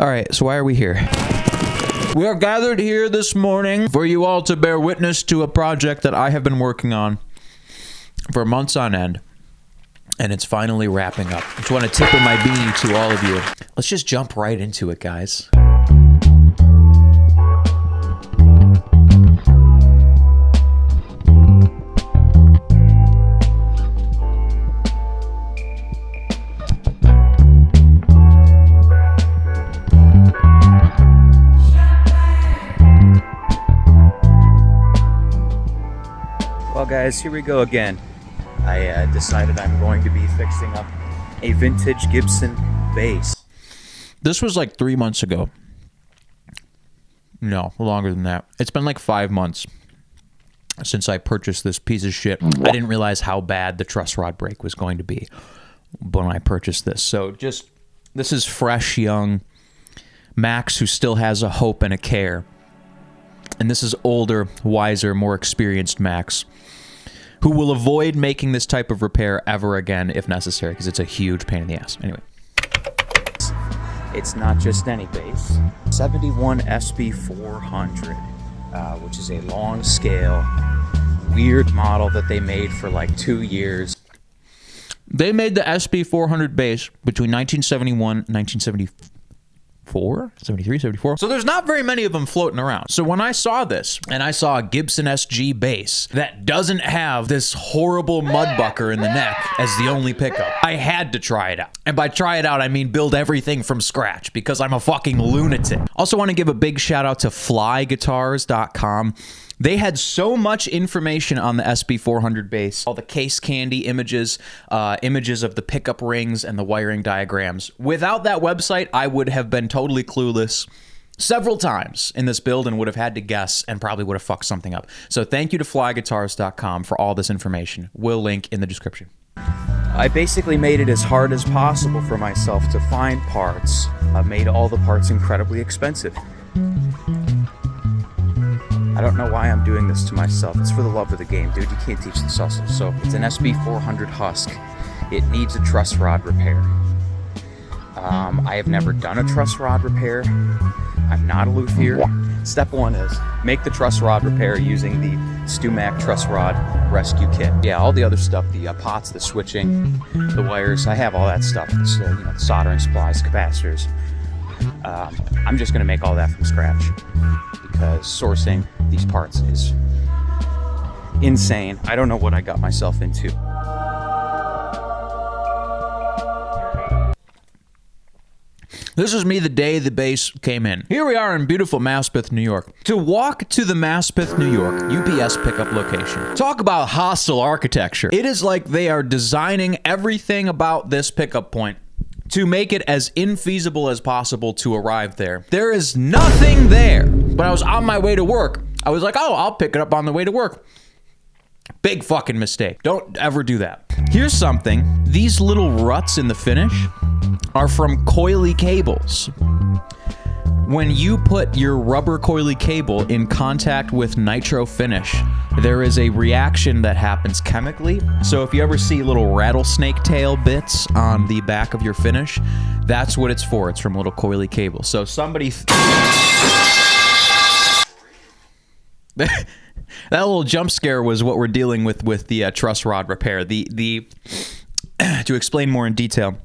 All right, so why are we here? We are gathered here this morning for you all to bear witness to a project that I have been working on for months on end, and it's finally wrapping up. I just want to tip of my beanie to all of you. Let's just jump right into it, guys. Well, guys, here we go again. I decided I'm going to be fixing up a vintage Gibson bass. This was like 3 months ago. No, longer than that. It's been like 5 months since I purchased this piece of shit. I didn't realize how bad the truss rod break was going to be when I purchased this. So this is fresh, young Max who still has a hope and a care. And this is older, wiser, more experienced Max, who will avoid making this type of repair ever again if necessary, because it's a huge pain in the ass. Anyway. It's not just any bass. 71 SB400, which is a long scale, weird model that they made for like 2 years. They made the SB400 bass between 1971 and 1974. 73, 74. So there's not very many of them floating around. So when I saw this, and I saw a Gibson SG bass that doesn't have this horrible mudbucker in the neck as the only pickup, I had to try it out. And by try it out, I mean build everything from scratch, because I'm a fucking lunatic. Also want to give a big shout out to flyguitars.com. They had so much information on the SB400 bass, all the case candy images, images of the pickup rings and the wiring diagrams. Without that website, I would have been totally clueless several times in this build and would have had to guess and probably would have fucked something up. So thank you to flyguitars.com for all this information. We'll link in the description. I basically made it as hard as possible for myself to find parts. I made all the parts incredibly expensive. I don't know why I'm doing this to myself. It's for the love of the game, dude. You can't teach this hustle. So it's an SB400 Husk. It needs a truss rod repair. I have never done a truss rod repair. I'm not a luthier. Step one is make the truss rod repair using the StuMac truss rod rescue kit. Yeah, all the other stuff, the pots, the switching, the wires, I have all that stuff. So, you know, soldering supplies, capacitors. I'm just going to make all that from scratch, because sourcing these parts is insane. I don't know what I got myself into. This is me the day the bass came in. Here we are in beautiful Maspeth, New York. To walk to the Maspeth, New York UPS pickup location. Talk about hostile architecture. It is like they are designing everything about this pickup point to make it as infeasible as possible to arrive there. There is nothing there. But I was on my way to work. I was like, oh, I'll pick it up on the way to work. Big fucking mistake. Don't ever do that. Here's something. These little ruts in the finish are from coily cables. When you put your rubber coily cable in contact with nitro finish, there is a reaction that happens chemically. So if you ever see little rattlesnake tail bits on the back of your finish, that's what it's for. It's from little coily cables. So somebody... that little jump scare was what we're dealing with the truss rod repair. To explain more in detail,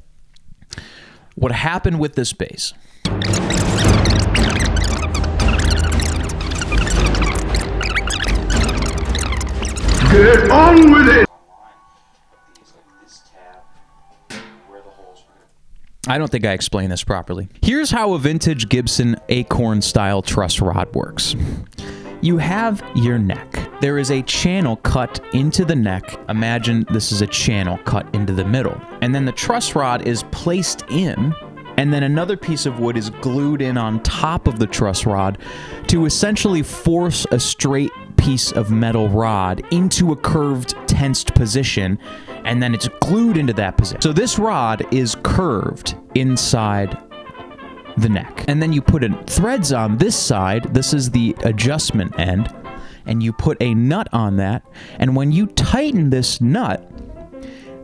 what happened with this bass... Get on with it! I don't think I explained this properly. Here's how a vintage Gibson acorn-style truss rod works. You have your neck. There is a channel cut into the neck. Imagine this is a channel cut into the middle. And then the truss rod is placed in, and then another piece of wood is glued in on top of the truss rod to essentially force a straight piece of metal rod into a curved, tensed position, and then it's glued into that position. So this rod is curved inside the neck. And then you put threads on this side. This is the adjustment end. And you put a nut on that. And when you tighten this nut,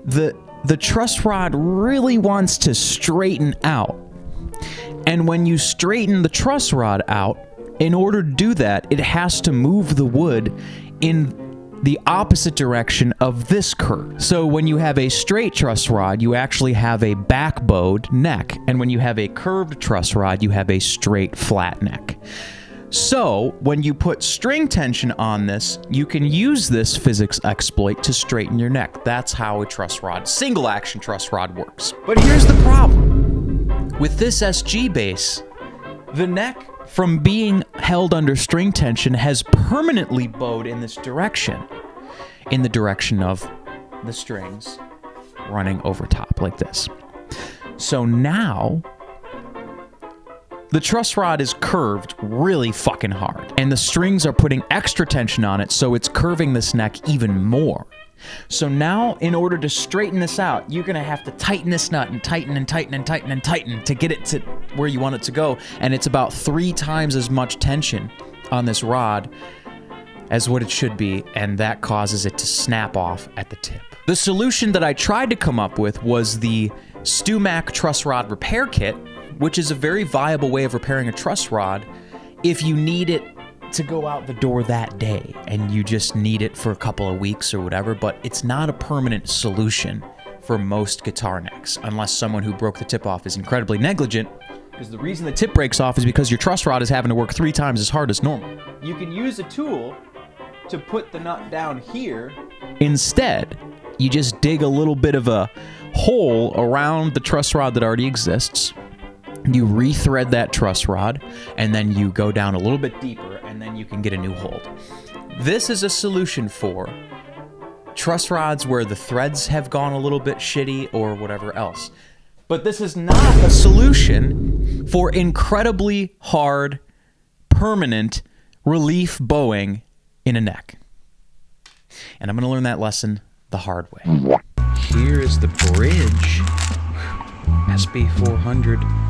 the truss rod really wants to straighten out. And when you straighten the truss rod out, in order to do that, it has to move the wood in the opposite direction of this curve. So when you have a straight truss rod, you actually have a back-bowed neck. And when you have a curved truss rod, you have a straight, flat neck. So when you put string tension on this, you can use this physics exploit to straighten your neck. That's how a truss rod, single action truss rod works. But here's the problem. With this SG base, the neck from being held under string tension has permanently bowed in this direction, in the direction of the strings running over top like this. So now the truss rod is curved really fucking hard, and the strings are putting extra tension on it, so it's curving this neck even more. So now, in order to straighten this out, you're gonna have to tighten this nut and tighten and tighten and tighten and tighten to get it to where you want it to go, and it's about 3 times as much tension on this rod as what it should be, and that causes it to snap off at the tip. The solution that I tried to come up with was the StuMac truss rod repair kit, which is a very viable way of repairing a truss rod if you need it to go out the door that day and you just need it for a couple of weeks or whatever, but it's not a permanent solution for most guitar necks unless someone who broke the tip off is incredibly negligent, because the reason the tip breaks off is because your truss rod is having to work 3 times as hard as normal. You can use a tool to put the nut down here. Instead, you just dig a little bit of a hole around the truss rod that already exists. You rethread that truss rod, and then you go down a little bit deeper, and then you can get a new hold. This is a solution for truss rods where the threads have gone a little bit shitty or whatever else. But this is not a solution for incredibly hard, permanent relief bowing in a neck. And I'm going to learn that lesson the hard way. Here is the bridge. SB400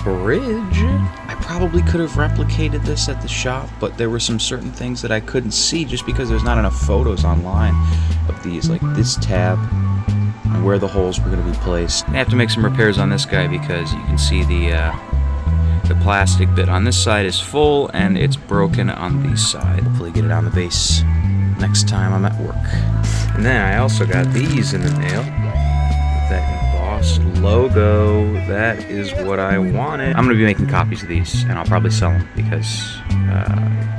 bridge. I probably could have replicated this at the shop, but there were some certain things that I couldn't see just because there's not enough photos online of these, like this tab and where the holes were going to be placed. I have to make some repairs on this guy because you can see the plastic bit on this side is full and it's broken on the side. Hopefully get it on the bass next time I'm at work. And then I also got these in the mail. That embossed logo. That is what I wanted. I'm going to be making copies of these, and I'll probably sell them because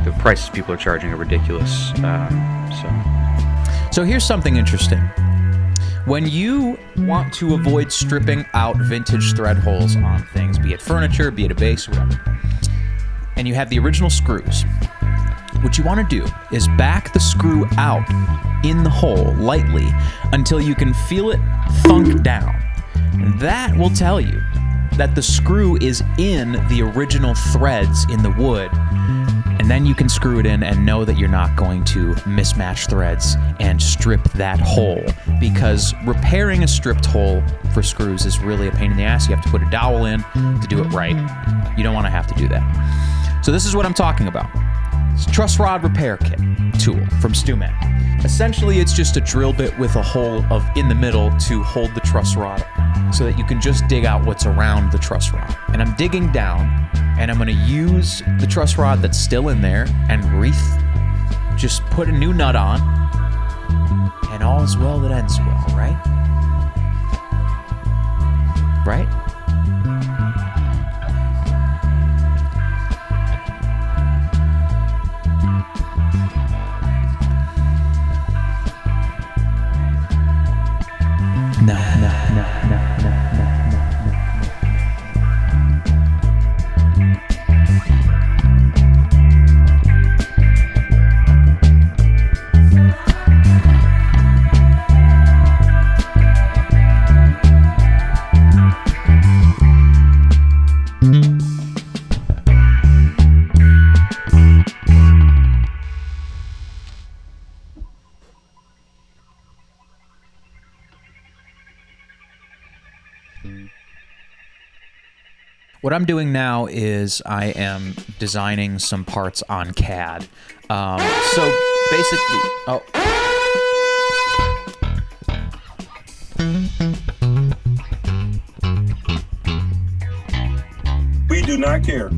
the prices people are charging are ridiculous. So here's something interesting. When you want to avoid stripping out vintage thread holes on things, be it furniture, be it a bass, whatever, and you have the original screws, what you want to do is back the screw out in the hole lightly until you can feel it thunk down. And that will tell you that the screw is in the original threads in the wood. And then you can screw it in and know that you're not going to mismatch threads and strip that hole. Because repairing a stripped hole for screws is really a pain in the ass. You have to put a dowel in to do it right. You don't want to have to do that. So this is what I'm talking about. It's a truss rod repair kit tool from StuMac. Essentially, it's just a drill bit with a hole in the middle to hold the truss rod so that you can just dig out what's around the truss rod. And I'm digging down, and I'm going to use the truss rod that's still in there and just put a new nut on, and all is well that ends well, right? Right? No. What I'm doing now is I am designing some parts on CAD. So basically, We back here.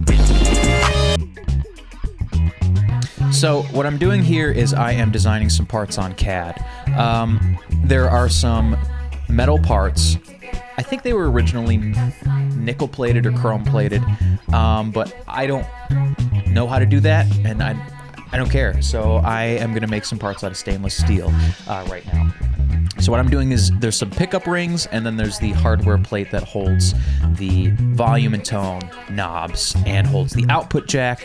So what I'm doing here is I am designing some parts on CAD. There are some metal parts. I think they were originally nickel plated or chrome plated, but I don't know how to do that, and I don't care. So I am going to make some parts out of stainless steel right now. So what I'm doing is there's some pickup rings, and then there's the hardware plate that holds the volume and tone knobs and holds the output jack.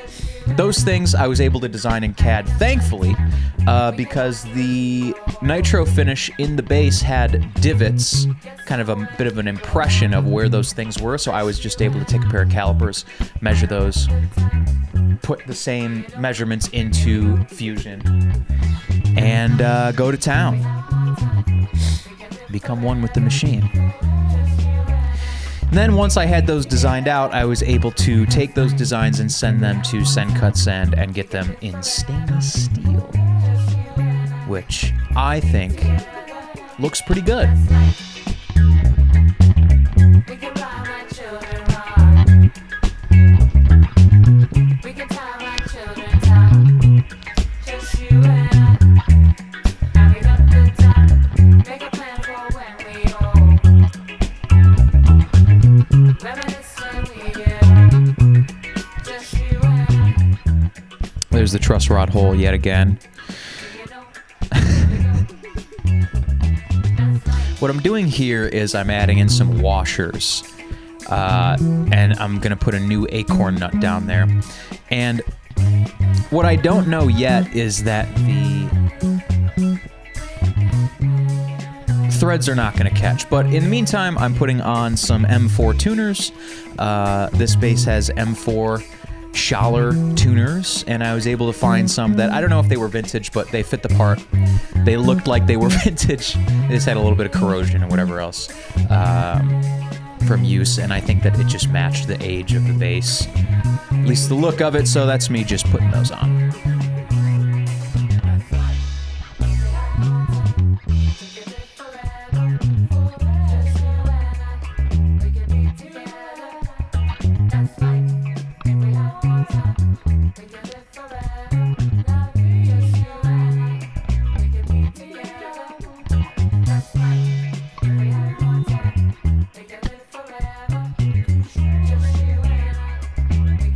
Those things I was able to design in CAD, thankfully, because the nitro finish in the base had divots, kind of a bit of an impression of where those things were, so I was just able to take a pair of calipers, measure those, put the same measurements into Fusion, and go to town. Become one with the machine. And then once I had those designed out, I was able to take those designs and send them to Send Cut Send and get them in stainless steel, which I think looks pretty good. There's the truss rod hole yet again. What I'm doing here is I'm adding in some washers, and I'm gonna put a new acorn nut down there. And what I don't know yet is that the threads are not gonna catch. But in the meantime, I'm putting on some M4 tuners. This base has M4 Schaller tuners, and I was able to find some that I don't know if they were vintage, but they fit the part. They looked like they were vintage. They just had a little bit of corrosion and whatever else from use, and I think that it just matched the age of the base, at least the look of it, so that's me just putting those on.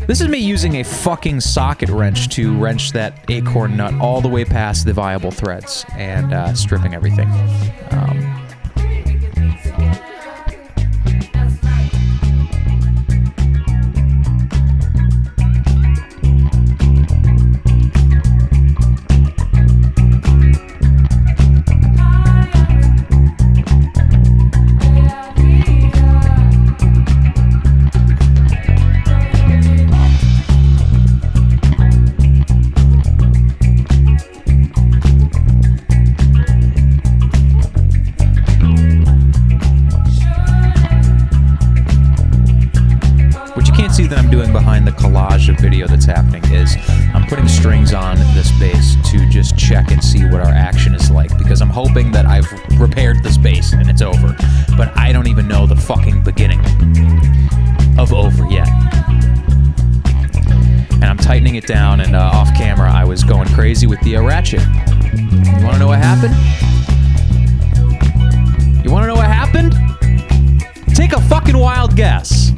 This is me using a fucking socket wrench to wrench that acorn nut all the way past the viable threads and stripping everything. That I'm doing behind the collage of video that's happening is I'm putting strings on this bass to just check and see what our action is like, because I'm hoping that I've repaired this bass and it's over, but I don't even know the fucking beginning of over yet. And I'm tightening it down, and off camera I was going crazy with the ratchet. You wanna know what happened? You wanna know what happened? Take a fucking wild guess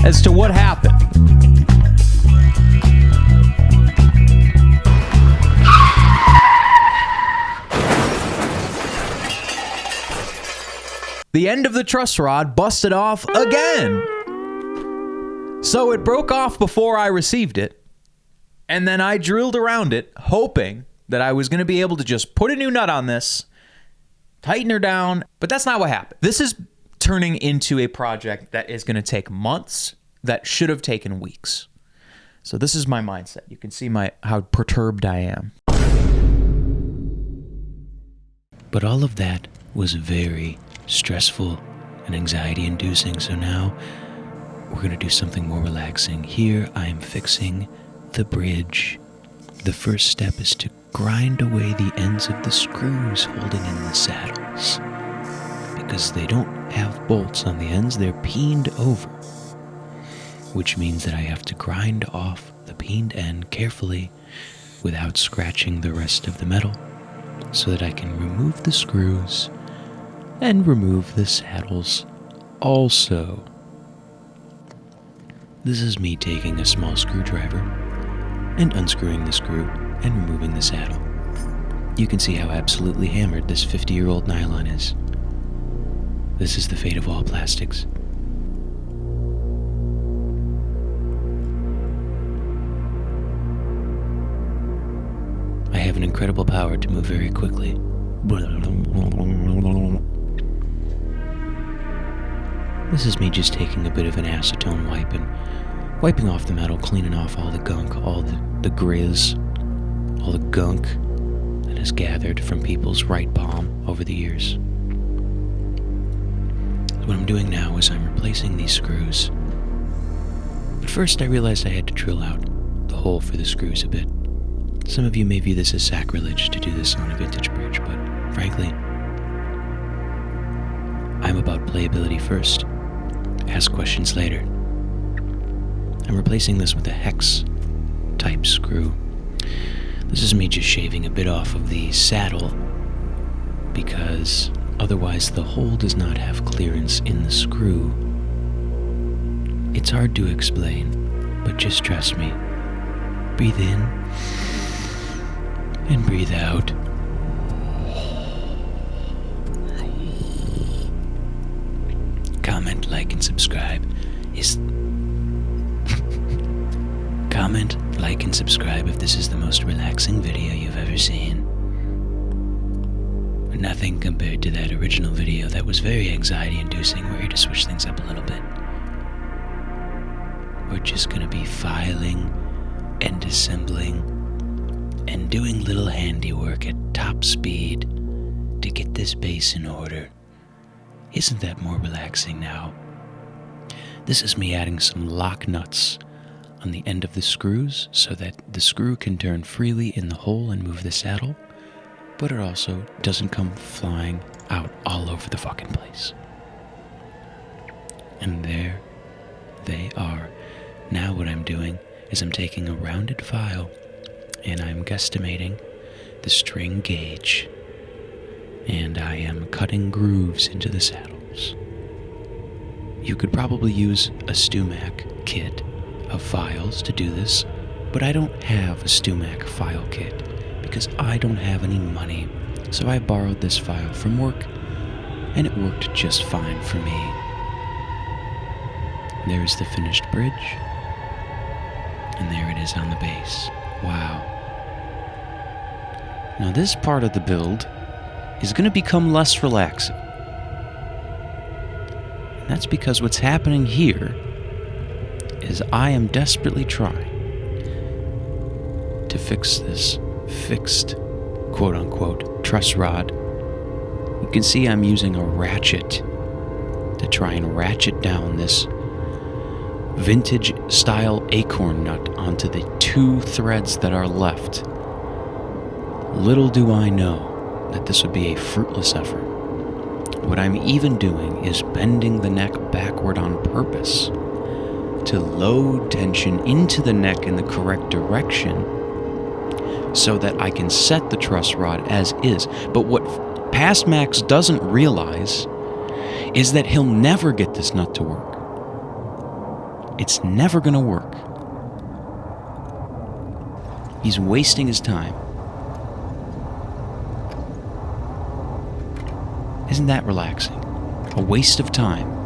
as to what happened. The end of the truss rod busted off again. So it broke off before I received it, and then I drilled around it, hoping that I was going to be able to just put a new nut on this, tighten her down, but that's not what happened. This is turning into a project that is going to take months that should have taken weeks. So this is my mindset. You can see how perturbed I am. But all of that was very stressful and anxiety-inducing, so now we're going to do something more relaxing. Here I am fixing the bridge. The first step is to grind away the ends of the screws holding in the saddles, because they don't have bolts on the ends, they're peened over. which means that I have to grind off the peened end carefully without scratching the rest of the metal so that I can remove the screws and remove the saddles also. This is me taking a small screwdriver and unscrewing the screw and removing the saddle. You can see how absolutely hammered this 50-year-old nylon is. This is the fate of all plastics. I have an incredible power to move very quickly. This is me just taking a bit of an acetone wipe and wiping off the metal, cleaning off all the gunk, all the grizz, all the gunk that has gathered from people's right palm over the years. What I'm doing now is I'm replacing these screws. But first I realized I had to drill out the hole for the screws a bit. Some of you may view this as sacrilege to do this on a vintage bridge, but frankly, I'm about playability first. Ask questions later. I'm replacing this with a hex type screw. This is me just shaving a bit off of the saddle because otherwise the hole does not have clearance in the screw. It's hard to explain, but just trust me. Breathe in and breathe out. Comment, like, and subscribe Comment, like, and subscribe if this is the most relaxing video you've ever seen. Nothing compared to that original video that was very anxiety-inducing. We're here to switch things up a little bit. We're just gonna be filing and assembling and doing little handiwork at top speed to get this base in order. Isn't that more relaxing now? This is me adding some lock nuts on the end of the screws so that the screw can turn freely in the hole and move the saddle, but it also doesn't come flying out all over the fucking place. And there they are. Now what I'm doing is I'm taking a rounded file and I'm guesstimating the string gauge, and I am cutting grooves into the saddles. You could probably use a StewMac kit of files to do this, but I don't have a StewMac file kit because I don't have any money, so I borrowed this file from work, and it worked just fine for me. There's the finished bridge, and there it is on the base. Wow. Now this part of the build is going to become less relaxing. And that's because what's happening here is I am desperately trying to fix this fixed, quote-unquote, truss rod. You can see I'm using a ratchet to try and ratchet down this vintage-style acorn nut onto the two threads that are left. Little do I know that this would be a fruitless effort. What I'm even doing is bending the neck backward on purpose to load tension into the neck in the correct direction so that I can set the truss rod as is. But what Past Max doesn't realize is that he'll never get this nut to work. It's never going to work. He's wasting his time. Isn't that relaxing? A waste of time.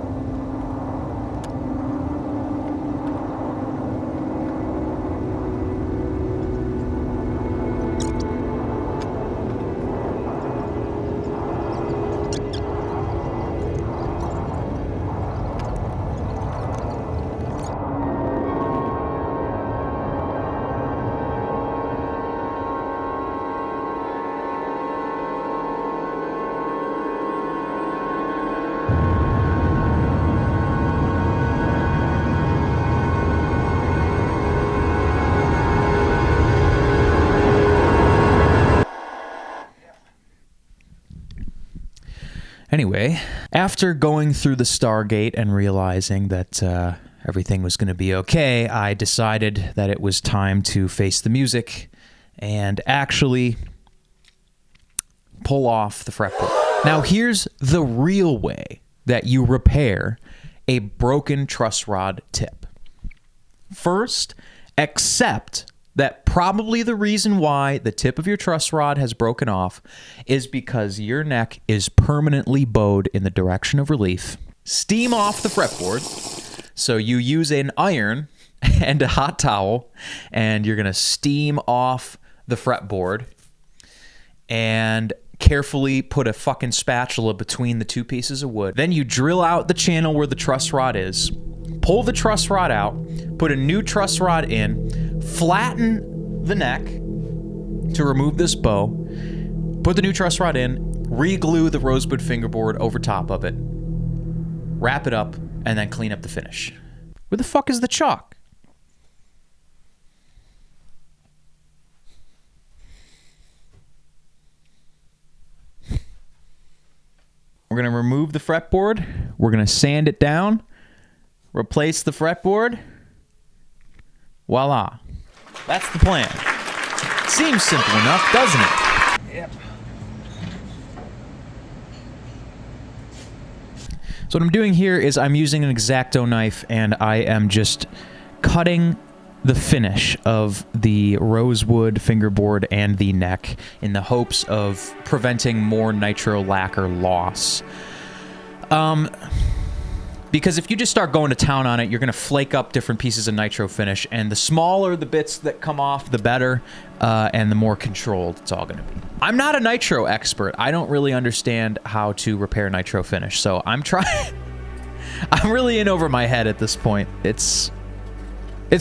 Anyway, after going through the Stargate and realizing that everything was going to be okay, I decided that it was time to face the music and actually pull off the fretboard. Now, here's the real way that you repair a broken truss rod tip. First, accept that probably the reason why the tip of your truss rod has broken off is because your neck is permanently bowed in the direction of relief. Steam off the fretboard. So you use an iron and a hot towel, and you're going to steam off the fretboard and carefully put a fucking spatula between the two pieces of wood. Then you drill out the channel where the truss rod is, pull the truss rod out, put a new truss rod in, flatten the neck to remove this bow, put the new truss rod in, re-glue the rosewood fingerboard over top of it, wrap it up, and then clean up the finish. Where the fuck is the chalk? We're going to remove the fretboard. We're going to sand it down, replace the fretboard. Voila. That's the plan. Seems simple enough, doesn't it? Yep. So what I'm doing here is I'm using an X-Acto knife, and I am just cutting the finish of the rosewood fingerboard and the neck in the hopes of preventing more nitro lacquer loss. Because if you just start going to town on it, you're going to flake up different pieces of nitro finish, and the smaller the bits that come off, the better, and the more controlled it's all going to be. I'm not a nitro expert. I don't really understand how to repair nitro finish, so I'm trying. I'm really in over my head at this point. It's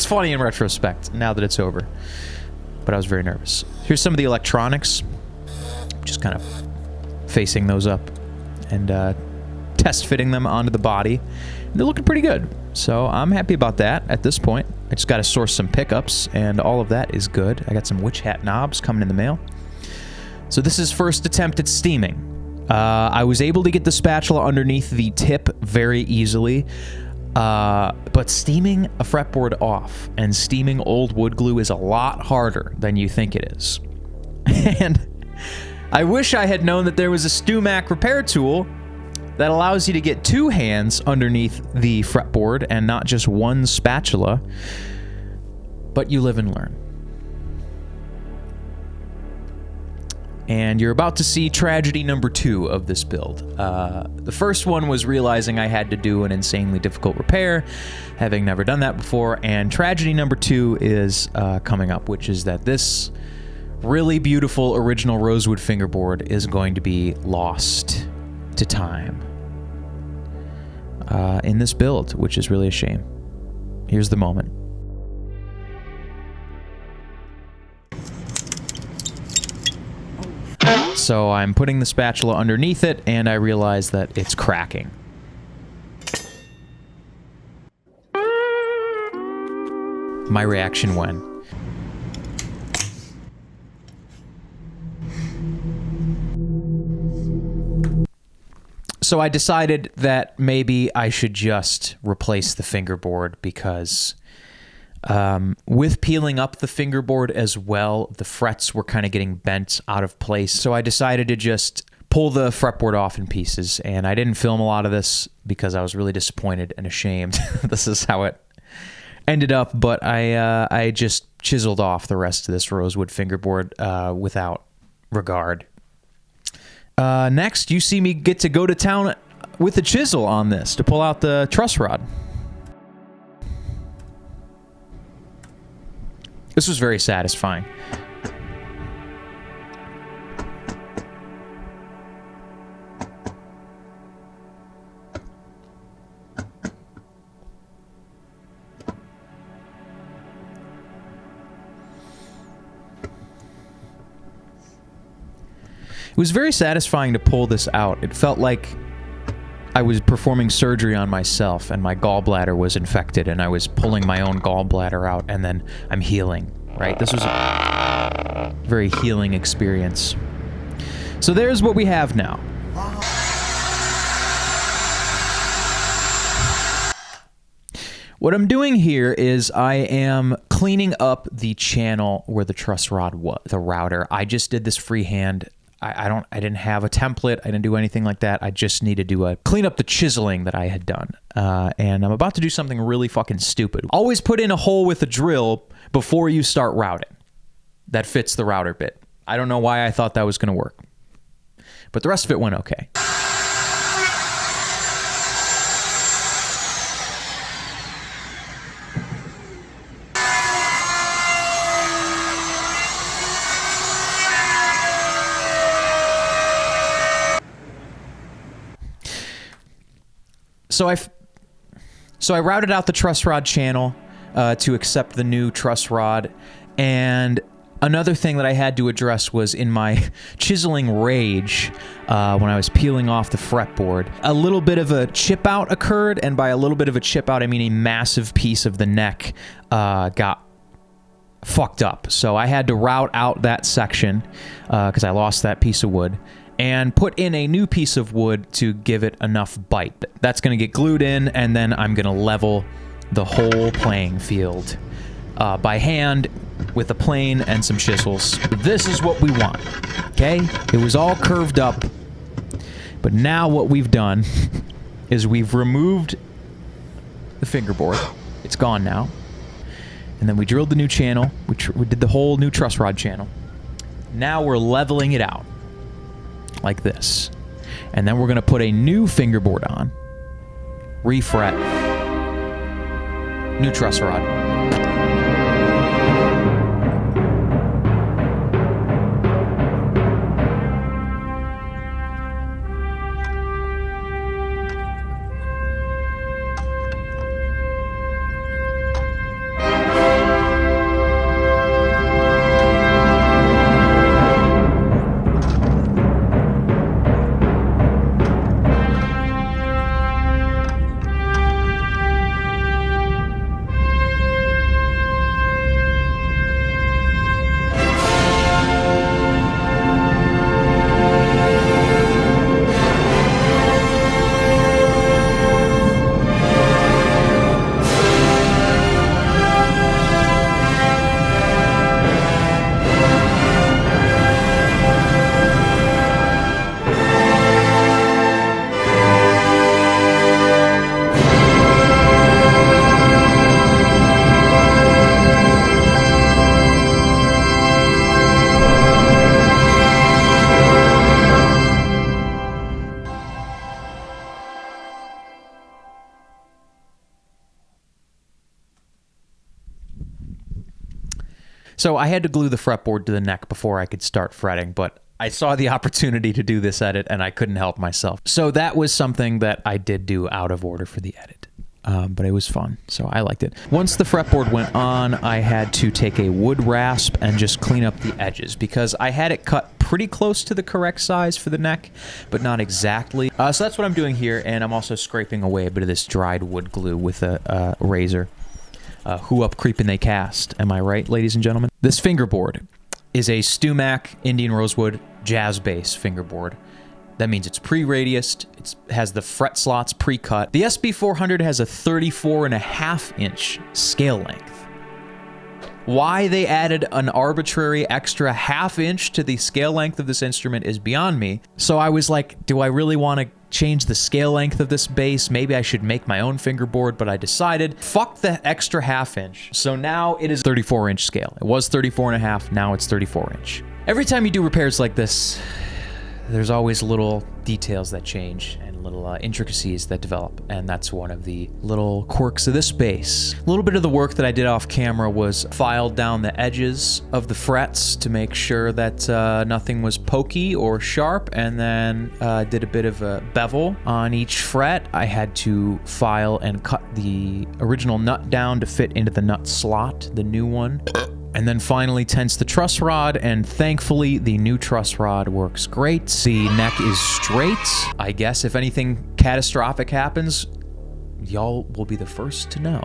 funny in retrospect, now that it's over. But I was very nervous. Here's some of the electronics. Just kind of facing those up and test fitting them onto the body. And they're looking pretty good. So I'm happy about that at this point. I just got to source some pickups, and all of that is good. I got some witch hat knobs coming in the mail. So this is first attempt at steaming. I was able to get the spatula underneath the tip very easily. But steaming a fretboard off and steaming old wood glue is a lot harder than you think it is. And I wish I had known that there was a StewMac repair tool that allows you to get two hands underneath the fretboard and not just one spatula. But you live and learn. And you're about to see tragedy number 2 of this build. The first one was realizing I had to do an insanely difficult repair, having never done that before. And tragedy number 2 is coming up, which is that this really beautiful original rosewood fingerboard is going to be lost to time in this build, which is really a shame. Here's the moment. So I'm putting the spatula underneath it, and I realize that it's cracking. My reaction when? So I decided that maybe I should just replace the fingerboard because with peeling up the fingerboard as well, the frets were kind of getting bent out of place. So I decided to just pull the fretboard off in pieces, and I didn't film a lot of this because I was really disappointed and ashamed. This is how it ended up, but I just chiseled off the rest of this rosewood fingerboard without regard. Next, you see me get to go to town with a chisel on this to pull out the truss rod. This was very satisfying. It was very satisfying to pull this out. It felt like I was performing surgery on myself and my gallbladder was infected and I was pulling my own gallbladder out and then I'm healing, right? This was a very healing experience. So there's what we have now. What I'm doing here is I am cleaning up the channel where the truss rod was, the router. I just did this freehand. I didn't have a template. I didn't do anything like that. I just needed to clean up the chiseling that I had done. And I'm about to do something really fucking stupid. Always put in a hole with a drill before you start routing. That fits the router bit. I don't know why I thought that was going to work, but the rest of it went okay. So I routed out the truss rod channel to accept the new truss rod, and another thing that I had to address was in my chiseling rage when I was peeling off the fretboard, a little bit of a chip out occurred, and by a little bit of a chip out, I mean a massive piece of the neck got fucked up. So I had to route out that section because I lost that piece of wood, and put in a new piece of wood to give it enough bite. That's going to get glued in, and then I'm going to level the whole playing field by hand with a plane and some chisels. This is what we want, okay? It was all curved up, but now what we've done is we've removed the fingerboard. It's gone now. And then we drilled the new channel. We did the whole new truss rod channel. Now we're leveling it out like this. And then we're going to put a new fingerboard on. Refret. New truss rod. So I had to glue the fretboard to the neck before I could start fretting, but I saw the opportunity to do this edit and I couldn't help myself. So that was something that I did do out of order for the edit. But it was fun, so I liked it. Once the fretboard went on, I had to take a wood rasp and just clean up the edges because I had it cut pretty close to the correct size for the neck, but not exactly. So that's what I'm doing here, and I'm also scraping away a bit of this dried wood glue with a razor. Who up creeping they cast, am I right, ladies and gentlemen? This fingerboard is a Stumac Indian Rosewood jazz bass fingerboard. That means it's pre-radiused, it has the fret slots pre-cut. The SB400 has a 34.5-inch scale length. Why they added an arbitrary extra half-inch to the scale length of this instrument is beyond me. So I was like, do I really want to change the scale length of this bass? Maybe I should make my own fingerboard, but I decided, fuck the extra half-inch. So now it is 34-inch scale. It was 34.5, now it's 34-inch. Every time you do repairs like this, there's always little details that change and little intricacies that develop, and that's one of the little quirks of this bass. A little bit of the work that I did off camera was filed down the edges of the frets to make sure that nothing was pokey or sharp, and then did a bit of a bevel on each fret. I had to file and cut the original nut down to fit into the nut slot, the new one. And then finally tense the truss rod, and thankfully the new truss rod works great. The neck is straight. I guess if anything catastrophic happens, y'all will be the first to know.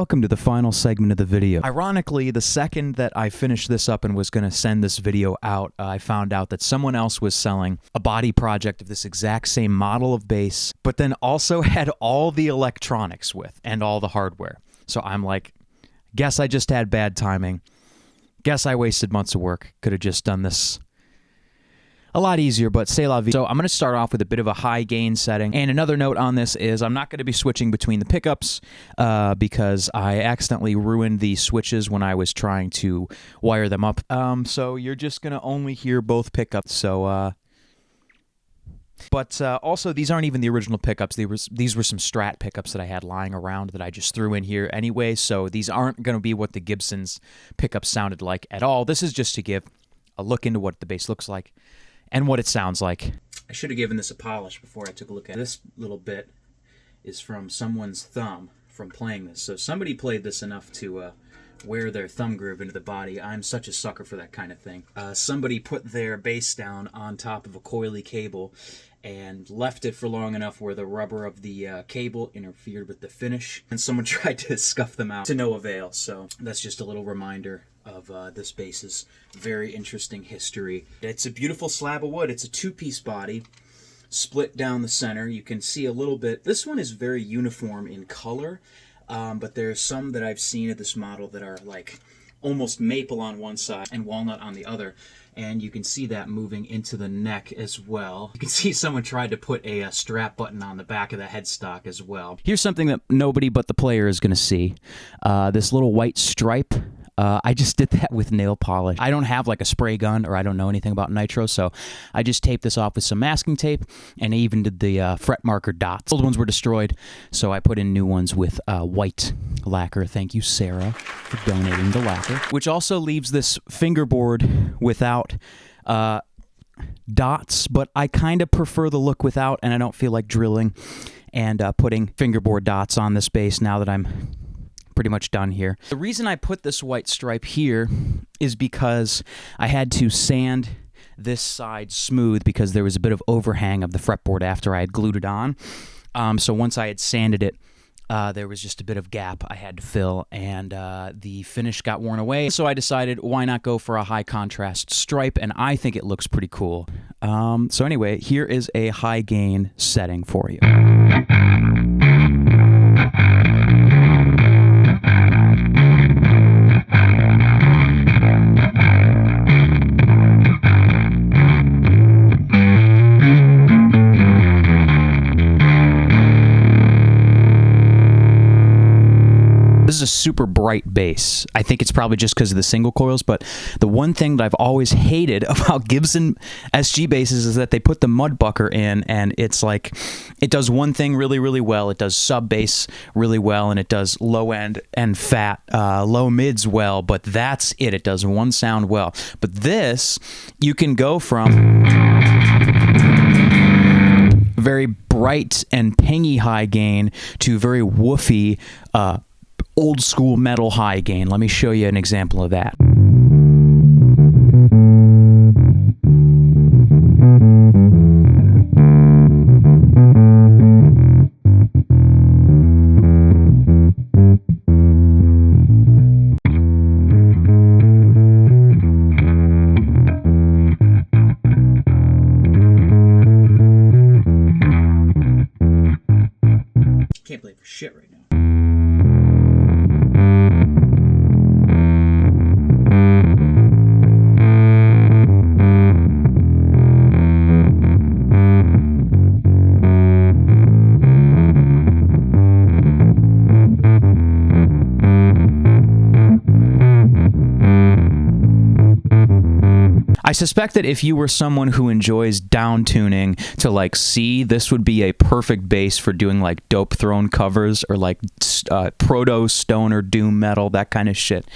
welcome to the final segment of the video. Ironically, the second that I finished this up and was going to send this video out, I found out that someone else was selling a body project of this exact same model of bass, but then also had all the electronics with and all the hardware. So I'm like, guess I just had bad timing. Guess I wasted months of work. Could have just done this a lot easier, but c'est la vie. So I'm going to start off with a bit of a high gain setting. And another note on this is I'm not going to be switching between the pickups because I accidentally ruined the switches when I was trying to wire them up. So you're just going to only hear both pickups. So, but also these aren't even the original pickups. These were some Strat pickups that I had lying around that I just threw in here anyway. So these aren't going to be what the Gibson's pickups sounded like at all. This is just to give a look into what the bass looks like and what it sounds like. I should have given this a polish before I took a look at it. This little bit is from someone's thumb from playing this. So somebody played this enough to wear their thumb groove into the body. I'm such a sucker for that kind of thing. Somebody put their bass down on top of a coily cable and left it for long enough where the rubber of the cable interfered with the finish, and someone tried to scuff them out to no avail. So that's just a little reminder of this bass's very interesting history. It's a beautiful slab of wood. It's a two-piece body, split down the center. You can see a little bit. This one is very uniform in color, but there's some that I've seen of this model that are like almost maple on one side and walnut on the other. And you can see that moving into the neck as well. You can see someone tried to put a strap button on the back of the headstock as well. Here's something that nobody but the player is going to see. This little white stripe. I just did that with nail polish. I don't have like a spray gun, or I don't know anything about nitro, so I just taped this off with some masking tape, and I even did the fret marker dots. Old ones were destroyed, so I put in new ones with white lacquer. Thank you, Sarah, for donating the lacquer. Which also leaves this fingerboard without dots, but I kind of prefer the look without, and I don't feel like drilling and putting fingerboard dots on this bass now that I'm pretty much done here. The reason I put this white stripe here is because I had to sand this side smooth because there was a bit of overhang of the fretboard after I had glued it on. So once I had sanded it, there was just a bit of gap I had to fill, and the finish got worn away. So I decided, why not go for a high contrast stripe, and I think it looks pretty cool. So anyway, here is a high gain setting for you. This is a super bright bass. I think it's probably just because of the single coils, but the one thing that I've always hated about Gibson SG basses is that they put the mudbucker in, and it's like, it does one thing really, really well. It does sub bass really well, and it does low end and fat, low mids well, but that's it. It does one sound well. But this, you can go from very bright and pingy high gain to very woofy, old school metal high gain. Let me show you an example of that. Can't play for shit right now. I suspect that if you were someone who enjoys down tuning to like C, this would be a perfect bass for doing like Dope Throne covers or like proto stoner doom metal, that kind of shit.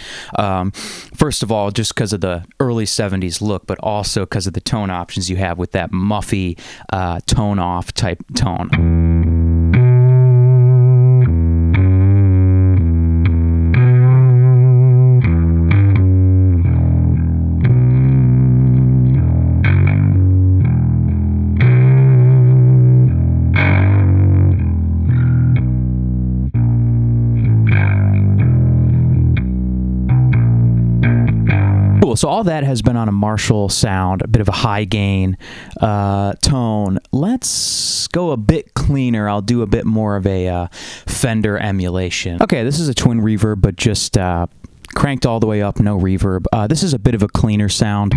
First of all, just because of the early 70s look, but also because of the tone options you have with that muffy tone off type tone. So all that has been on a Marshall sound, a bit of a high gain tone. Let's go a bit cleaner. I'll do a bit more of a Fender emulation. Okay, this is a twin reverb, but just cranked all the way up, no reverb. This is a bit of a cleaner sound.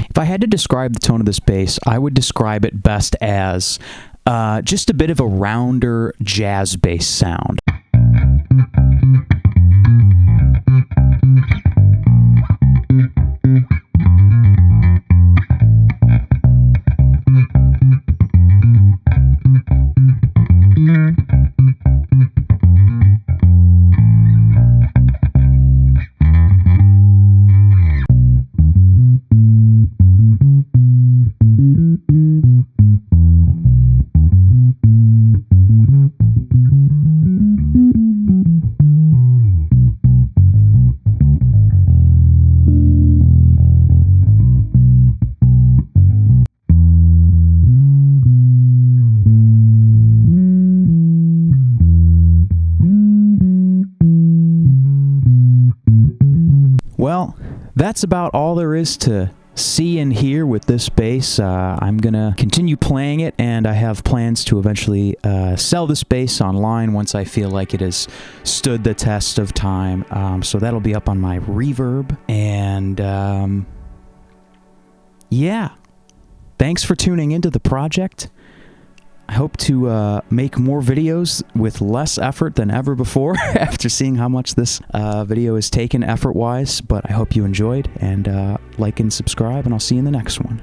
If I had to describe the tone of this bass, I would describe it best as just a bit of a rounder jazz bass sound. Well, that's about all there is to see and hear with this bass. I'm going to continue playing it, and I have plans to eventually sell this bass online once I feel like it has stood the test of time. So that'll be up on my Reverb. And yeah, thanks for tuning into the project. I hope to make more videos with less effort than ever before after seeing how much this video is taken effort-wise, but I hope you enjoyed, and like and subscribe, and I'll see you in the next one.